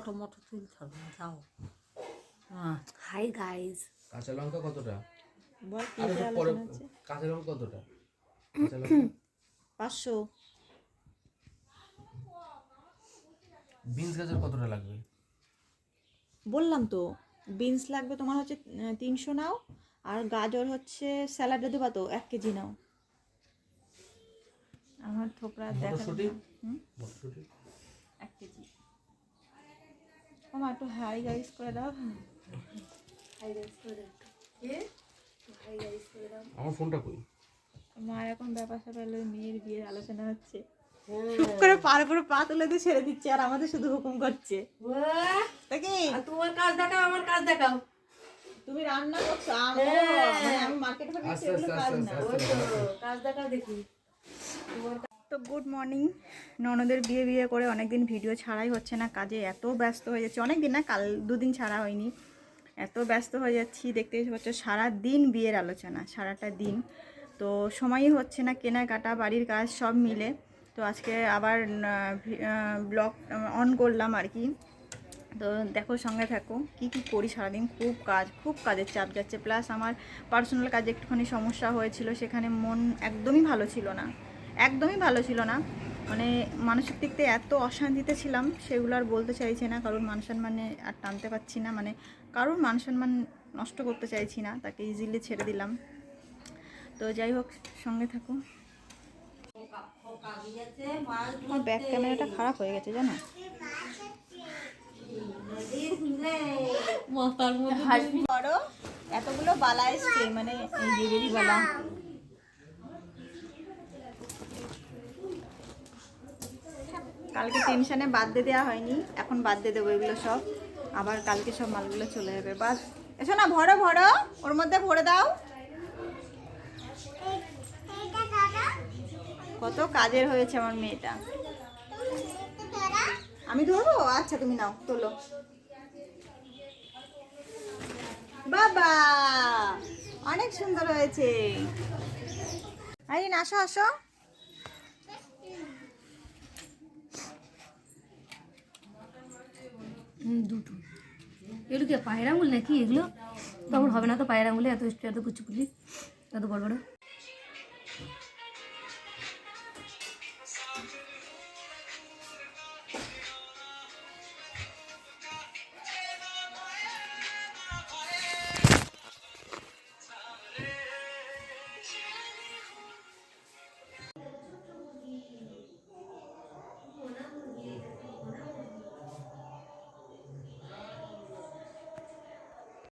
Photo মটো তুলতে হবে না, যাও। হাই গাইস, কাঁচা লঙ্কা কতটা? বল কি আরে আলোচনা পরে হচ্ছে? কাঁচা লঙ্কা কতটা? কাঁচা লঙ্কা 500। বিনস গাজর কতটা লাগবে? বললাম তো বিনস লাগবে তোমার হচ্ছে 300 নাও, আর গাজর হচ্ছে স্যালাডে দেবা তো 1 কেজি নাও। আমার থোপড়া দেখা মটরশুঁটি? 1 কেজি। আমার একটু হাই গাইস করে দাও। হাই গাইস করে দাও। হাই গাইস করে দাও। আমার ফোনটা কই? মার এখন ব্যাপার স্যাপার হলো, মেয়ের বিয়ের আলোচনা হচ্ছে। চুপ করে পার উপরে পা তুলে দিয়ে ছেড়ে দিচ্ছে, আর আমাদের শুধু হুকুম করছে। দেখি তোমার কাজ দেখাও, আমার কাজ দেখাও। তুমি রান্না করছো, আমি মার্কেটে গেছি, এগুলো কাজ না। কাজ দেখাও দেখি। তো গুড মর্নিং। ননদের বিয়ে করে অনেকদিন ভিডিও ছাড়াই হচ্ছে না, কাজে এত ব্যস্ত হয়ে যাচ্ছে। অনেক দিন না, কাল 2 দিন ছাড়া হয়নি, এত ব্যস্ত হয়ে যাচ্ছি। দেখতেই পাচ্ছ সারা দিন বিয়ের আলোচনা, সারাটা দিন। তো সময়ই হচ্ছে না, কেনাকাটা বাড়ির কাজ সব মিলে। তো আজকে আবার ব্লগ অন করলাম আর কি। তো দেখো, সঙ্গে থাকো কি কি করি সারাদিন। খুব কাজের চাপ যাচ্ছে, প্লাস আমার পার্সোনাল কাজে একটুখানি সমস্যা হয়েছিল, সেখানে মন একদমই ভালো ছিল না। মানে মানসিক দিক থেকে এত অশান্তিতে ছিলাম, সেগুলো আর বলতে চাইছি না। কারোর মান সম্মানে আর টানতে পারছি না, মানে কারোর মান সম্মান নষ্ট করতে চাইছি না, তাকে ইজিলি ছেড়ে দিলাম। তো যাই হোক, সঙ্গে থাকো। আমার ব্যাক ক্যামেরাটা খারাপ হয়ে গেছে জানো। বড় এতগুলো বালা এসছে, মানে এই যে বেরি বালা। কালকে টেনশনে বাদ দিয়ে দেওয়া হয়নি, এখন বাদ দিয়ে দেবো এগুলো সব। আবার কালকে সব মালগুলো চলে যাবে। বাস এসো না, ভরো ওর মধ্যে ভরে দাও। কত কাজের হয়েছে আমার মেয়েটা। আমি ধরবো? আচ্ছা তুমি নাও, তোলো। বাবা অনেক সুন্দর হয়েছে। আইন আসো আসো। দুটো এগুলো কি পায়ের আঙুল নাকি? এগুলো তখন হবে না তো, পায়ের আঙুলে এত কুচি এত বড় বড়।